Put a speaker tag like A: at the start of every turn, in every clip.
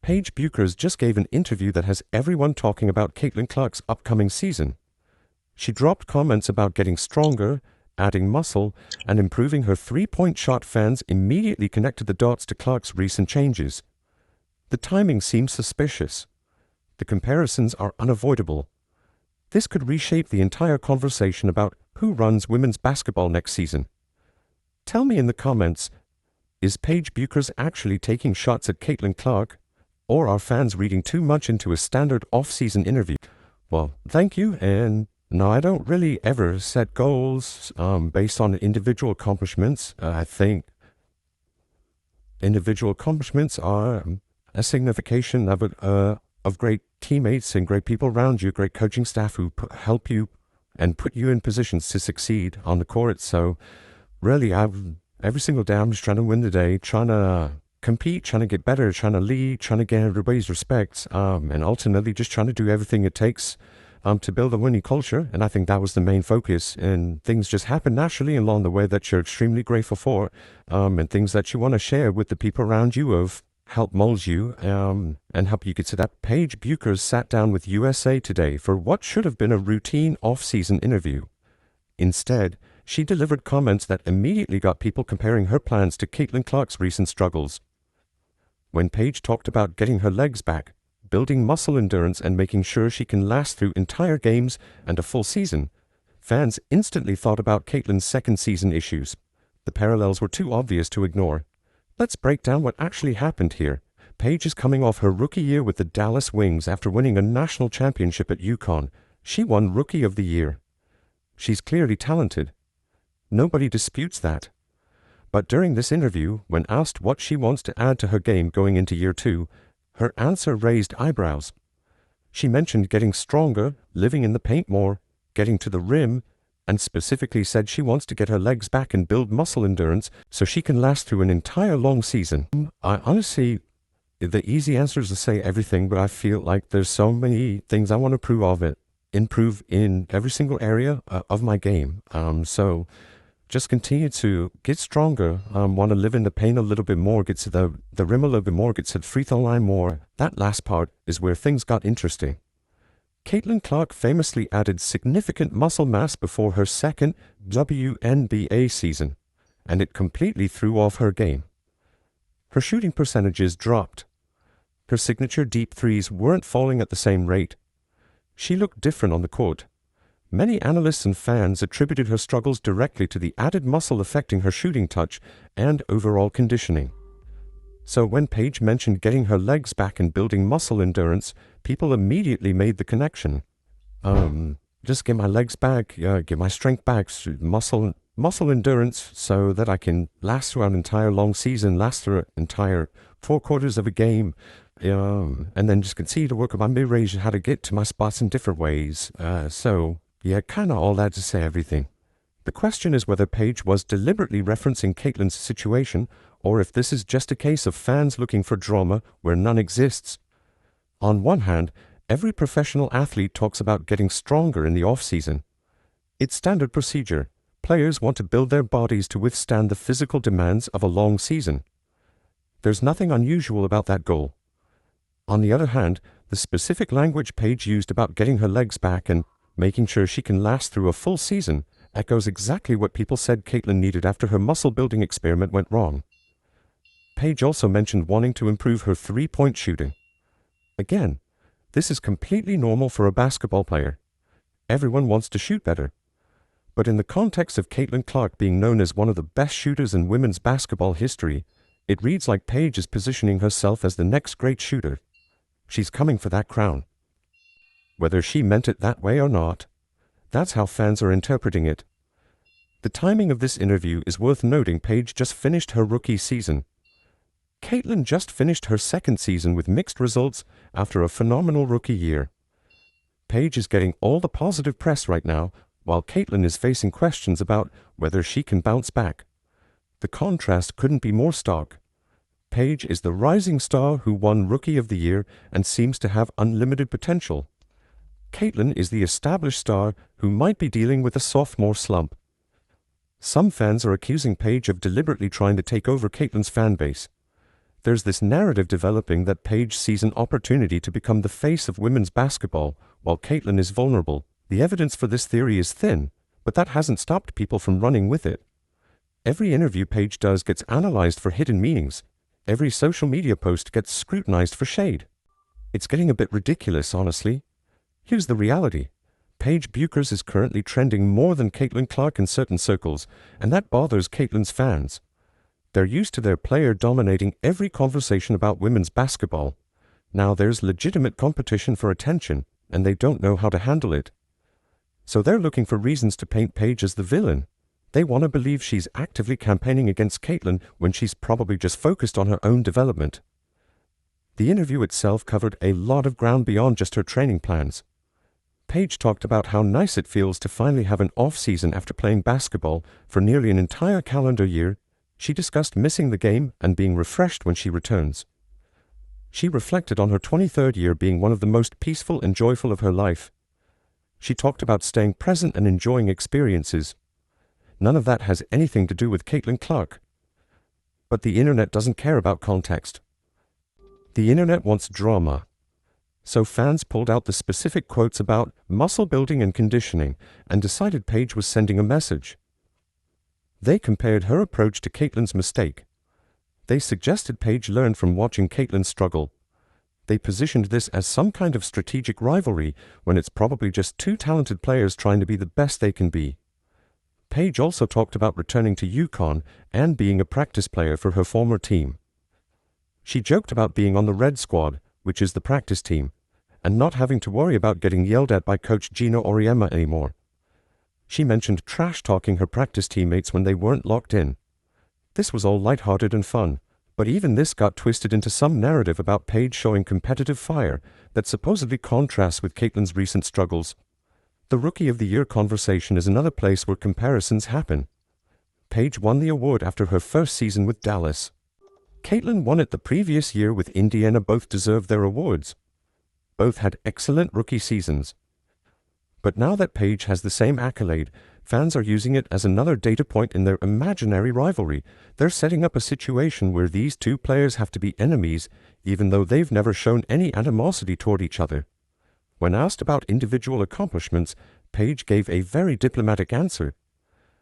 A: Paige Bueckers just gave an interview that has everyone talking about Caitlin Clark's upcoming season. She dropped comments about getting stronger, adding muscle, and improving her three-point shot. Fans immediately connected the dots to Clark's recent changes. The timing seems suspicious. The comparisons are unavoidable. This could reshape the entire conversation about who runs women's basketball next season. Tell me in the comments, is Paige Bueckers actually taking shots at Caitlin Clark? Or are fans reading too much into a standard off-season interview? Well, thank you, and no, I don't really ever set goals based on individual accomplishments. I think individual accomplishments are a signification of great teammates and great people around you, great coaching staff who help you and put you in positions to succeed on the court. So really, every single day I'm just trying to win the day, trying to compete, trying to get better, trying to lead, trying to get everybody's respect, and ultimately just trying to do everything it takes to build a winning culture. And I think that was the main focus, and things just happen naturally along the way that you're extremely grateful for, and things that you want to share with the people around you of help mold you and help you get to that. Paige Bueckers sat down with USA Today for what should have been a routine off-season interview. Instead, she delivered comments that immediately got people comparing her plans to Caitlin Clark's recent struggles. When Paige talked about getting her legs back, building muscle endurance, and making sure she can last through entire games and a full season, fans instantly thought about Caitlin's second season issues. The parallels were too obvious to ignore. Let's break down what actually happened here. Paige is coming off her rookie year with the Dallas Wings after winning a national championship at UConn. She won Rookie of the Year. She's clearly talented. Nobody disputes that. But during this interview, when asked what she wants to add to her game going into year 2, her answer raised eyebrows. She mentioned getting stronger, living in the paint more, getting to the rim, and specifically said she wants to get her legs back and build muscle endurance so she can last through an entire long season. I honestly, the easy answer is to say everything, but I feel like there's so many things I want to improve in every single area of my game. So just continue to get stronger, want to live in the paint a little bit more, get to the rim a little bit more, get to the free throw line more. That last part is where things got interesting. Caitlin Clark famously added significant muscle mass before her second WNBA season, and it completely threw off her game. Her shooting percentages dropped. Her signature deep threes weren't falling at the same rate. She looked different on the court. Many analysts and fans attributed her struggles directly to the added muscle affecting her shooting touch and overall conditioning. So when Paige mentioned getting her legs back and building muscle endurance, people immediately made the connection. Just get my legs back, get my strength back, muscle endurance so that I can last through an entire long season, last through an entire 4 quarters of a game, and then just continue to work on my mid-range and how to get to my spots in different ways. So yeah, kind of all that to say everything. The question is whether Paige was deliberately referencing Caitlin's situation, or if this is just a case of fans looking for drama where none exists. On one hand, every professional athlete talks about getting stronger in the off-season. It's standard procedure. Players want to build their bodies to withstand the physical demands of a long season. There's nothing unusual about that goal. On the other hand, the specific language Paige used about getting her legs back and making sure she can last through a full season echoes exactly what people said Caitlin needed after her muscle-building experiment went wrong. Paige also mentioned wanting to improve her three-point shooting. Again, this is completely normal for a basketball player. Everyone wants to shoot better. But in the context of Caitlin Clark being known as one of the best shooters in women's basketball history, it reads like Paige is positioning herself as the next great shooter. She's coming for that crown. Whether she meant it that way or not, that's how fans are interpreting it. The timing of this interview is worth noting. Paige just finished her rookie season. Caitlin just finished her second season with mixed results after a phenomenal rookie year. Paige is getting all the positive press right now, while Caitlin is facing questions about whether she can bounce back. The contrast couldn't be more stark. Paige is the rising star who won Rookie of the Year and seems to have unlimited potential. Caitlin is the established star who might be dealing with a sophomore slump. Some fans are accusing Paige of deliberately trying to take over Caitlin's fan base. There's this narrative developing that Paige sees an opportunity to become the face of women's basketball, while Caitlin is vulnerable. The evidence for this theory is thin, but that hasn't stopped people from running with it. Every interview Paige does gets analyzed for hidden meanings. Every social media post gets scrutinized for shade. It's getting a bit ridiculous, honestly. Here's the reality. Paige Bueckers is currently trending more than Caitlin Clark in certain circles, and that bothers Caitlin's fans. They're used to their player dominating every conversation about women's basketball. Now there's legitimate competition for attention, and they don't know how to handle it. So they're looking for reasons to paint Paige as the villain. They want to believe she's actively campaigning against Caitlin when she's probably just focused on her own development. The interview itself covered a lot of ground beyond just her training plans. Paige talked about how nice it feels to finally have an off-season after playing basketball for nearly an entire calendar year. She discussed missing the game and being refreshed when she returns. She reflected on her 23rd year being one of the most peaceful and joyful of her life. She talked about staying present and enjoying experiences. None of that has anything to do with Caitlin Clark. But the internet doesn't care about context. The internet wants drama. So fans pulled out the specific quotes about muscle building and conditioning and decided Paige was sending a message. They compared her approach to Caitlin's mistake. They suggested Paige learned from watching Caitlin struggle. They positioned this as some kind of strategic rivalry when it's probably just two talented players trying to be the best they can be. Paige also talked about returning to UConn and being a practice player for her former team. She joked about being on the Red Squad, which is the practice team, and not having to worry about getting yelled at by Coach Gino Auriemma anymore. She mentioned trash-talking her practice teammates when they weren't locked in. This was all lighthearted and fun, but even this got twisted into some narrative about Paige showing competitive fire that supposedly contrasts with Caitlin's recent struggles. The Rookie of the Year conversation is another place where comparisons happen. Paige won the award after her first season with Dallas. Caitlin won it the previous year with Indiana. Both deserved their awards. Both had excellent rookie seasons. But now that Paige has the same accolade, fans are using it as another data point in their imaginary rivalry. They're setting up a situation where these two players have to be enemies, even though they've never shown any animosity toward each other. When asked about individual accomplishments, Paige gave a very diplomatic answer.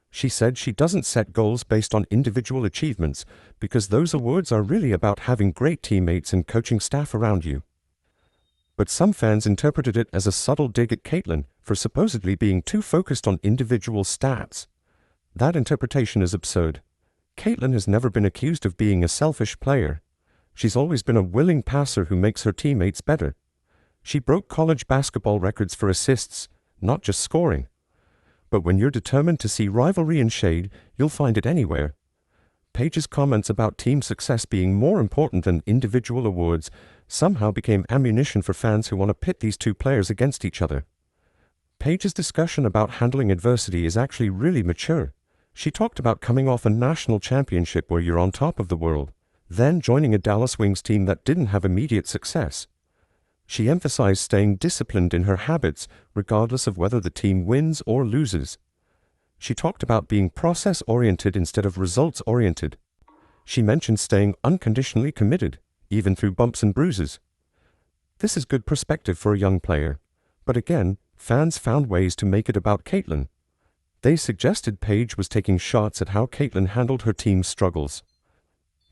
A: She said she doesn't set goals based on individual achievements because those awards are really about having great teammates and coaching staff around you. But some fans interpreted it as a subtle dig at Caitlin for supposedly being too focused on individual stats. That interpretation is absurd. Caitlin has never been accused of being a selfish player. She's always been a willing passer who makes her teammates better. She broke college basketball records for assists, not just scoring. But when you're determined to see rivalry and shade, you'll find it anywhere. Paige's comments about team success being more important than individual awards somehow became ammunition for fans who want to pit these two players against each other. Paige's discussion about handling adversity is actually really mature. She talked about coming off a national championship where you're on top of the world, then joining a Dallas Wings team that didn't have immediate success. She emphasized staying disciplined in her habits regardless of whether the team wins or loses. She talked about being process-oriented instead of results-oriented. She mentioned staying unconditionally committed, even through bumps and bruises. This is good perspective for a young player. But again, fans found ways to make it about Caitlin. They suggested Paige was taking shots at how Caitlin handled her team's struggles.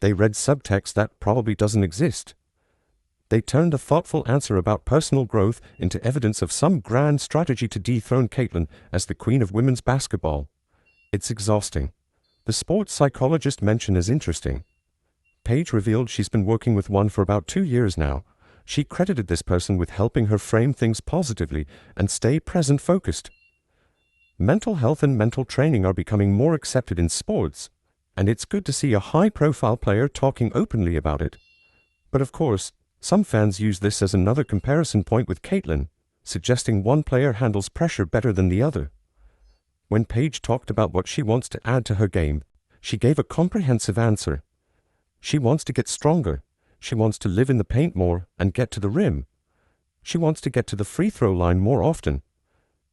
A: They read subtext that probably doesn't exist. They turned a thoughtful answer about personal growth into evidence of some grand strategy to dethrone Caitlin as the queen of women's basketball. It's exhausting. The sports psychologist mention is interesting. Paige revealed she's been working with one for about 2 years now. She credited this person with helping her frame things positively and stay present-focused. Mental health and mental training are becoming more accepted in sports, and it's good to see a high-profile player talking openly about it. But of course, some fans use this as another comparison point with Caitlin, suggesting one player handles pressure better than the other. When Paige talked about what she wants to add to her game, she gave a comprehensive answer. She wants to get stronger. She wants to live in the paint more and get to the rim. She wants to get to the free throw line more often.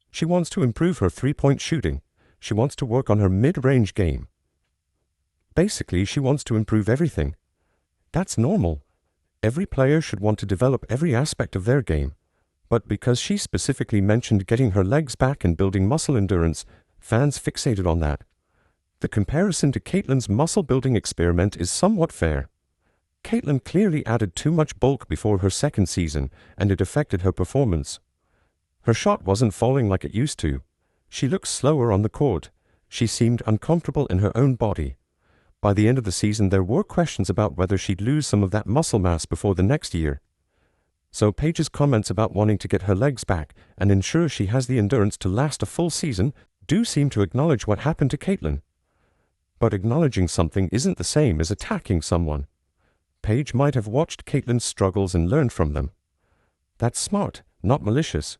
A: She wants to improve her three-point shooting. She wants to work on her mid-range game. Basically, she wants to improve everything. That's normal. Every player should want to develop every aspect of their game. But because she specifically mentioned getting her legs back and building muscle endurance, fans fixated on that. The comparison to Caitlyn's muscle-building experiment is somewhat fair. Caitlyn clearly added too much bulk before her second season, and it affected her performance. Her shot wasn't falling like it used to. She looked slower on the court. She seemed uncomfortable in her own body. By the end of the season, there were questions about whether she'd lose some of that muscle mass before the next year. So Paige's comments about wanting to get her legs back and ensure she has the endurance to last a full season do seem to acknowledge what happened to Caitlyn. But acknowledging something isn't the same as attacking someone. Paige might have watched Caitlyn's struggles and learned from them. That's smart, not malicious.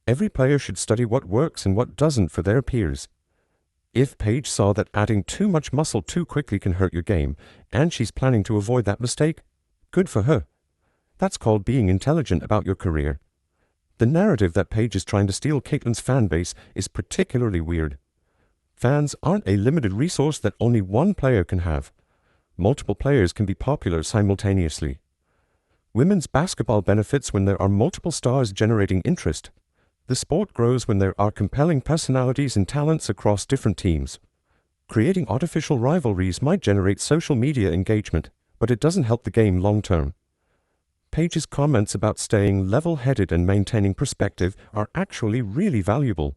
A: Every player should study what works and what doesn't for their peers. If Paige saw that adding too much muscle too quickly can hurt your game, and she's planning to avoid that mistake, good for her. That's called being intelligent about your career. The narrative that Paige is trying to steal Caitlyn's fan base is particularly weird. Fans aren't a limited resource that only one player can have. Multiple players can be popular simultaneously. Women's basketball benefits when there are multiple stars generating interest. The sport grows when there are compelling personalities and talents across different teams. Creating artificial rivalries might generate social media engagement, but it doesn't help the game long-term. Paige's comments about staying level-headed and maintaining perspective are actually really valuable.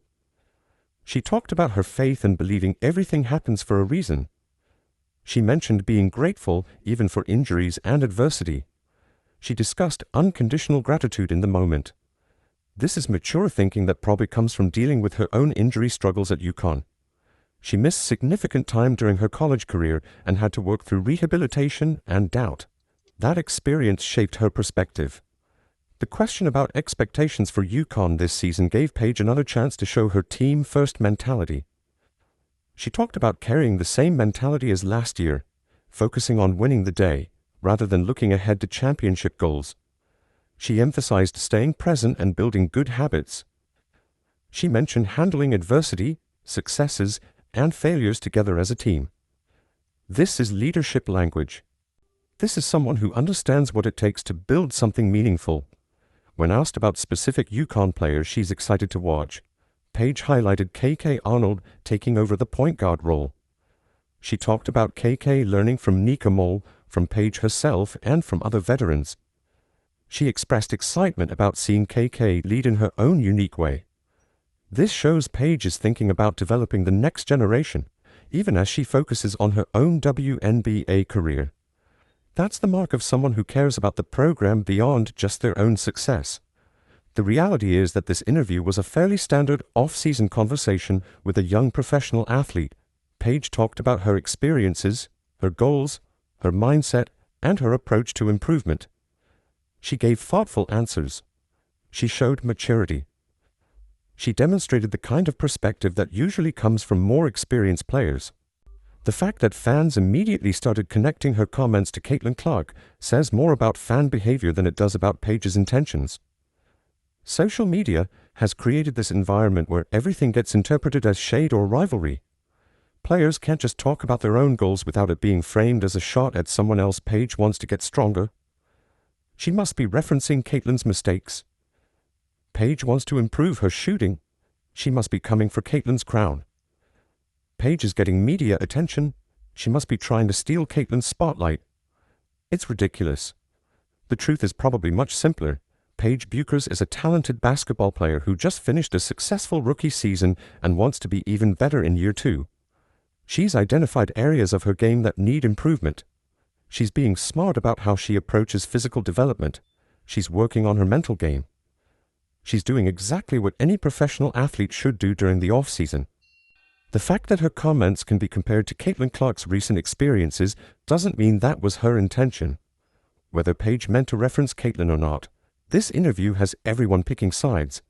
A: She talked about her faith and believing everything happens for a reason. She mentioned being grateful even for injuries and adversity. She discussed unconditional gratitude in the moment. This is mature thinking that probably comes from dealing with her own injury struggles at UConn. She missed significant time during her college career and had to work through rehabilitation and doubt. That experience shaped her perspective. The question about expectations for UConn this season gave Paige another chance to show her team-first mentality. She talked about carrying the same mentality as last year, focusing on winning the day, rather than looking ahead to championship goals. She emphasized staying present and building good habits. She mentioned handling adversity, successes, and failures together as a team. This is leadership language. This is someone who understands what it takes to build something meaningful. When asked about specific UConn players she's excited to watch, Paige highlighted KK Arnold taking over the point guard role. She talked about KK learning from Nika Mole, from Paige herself, and from other veterans. She expressed excitement about seeing KK lead in her own unique way. This shows Paige is thinking about developing the next generation, even as she focuses on her own WNBA career. That's the mark of someone who cares about the program beyond just their own success. The reality is that this interview was a fairly standard off-season conversation with a young professional athlete. Paige talked about her experiences, her goals, her mindset, and her approach to improvement. She gave thoughtful answers. She showed maturity. She demonstrated the kind of perspective that usually comes from more experienced players. The fact that fans immediately started connecting her comments to Caitlin Clark says more about fan behavior than it does about Paige's intentions. Social media has created this environment where everything gets interpreted as shade or rivalry. Players can't just talk about their own goals without it being framed as a shot at someone else. Paige wants to get stronger. She must be referencing Caitlyn's mistakes. Paige wants to improve her shooting. She must be coming for Caitlyn's crown. Paige is getting media attention. She must be trying to steal Caitlyn's spotlight. It's ridiculous. The truth is probably much simpler. Paige Bueckers is a talented basketball player who just finished a successful rookie season and wants to be even better in year 2. She's identified areas of her game that need improvement. She's being smart about how she approaches physical development. She's working on her mental game. She's doing exactly what any professional athlete should do during the off-season. The fact that her comments can be compared to Caitlin Clark's recent experiences doesn't mean that was her intention. Whether Paige meant to reference Caitlin or not, this interview has everyone picking sides.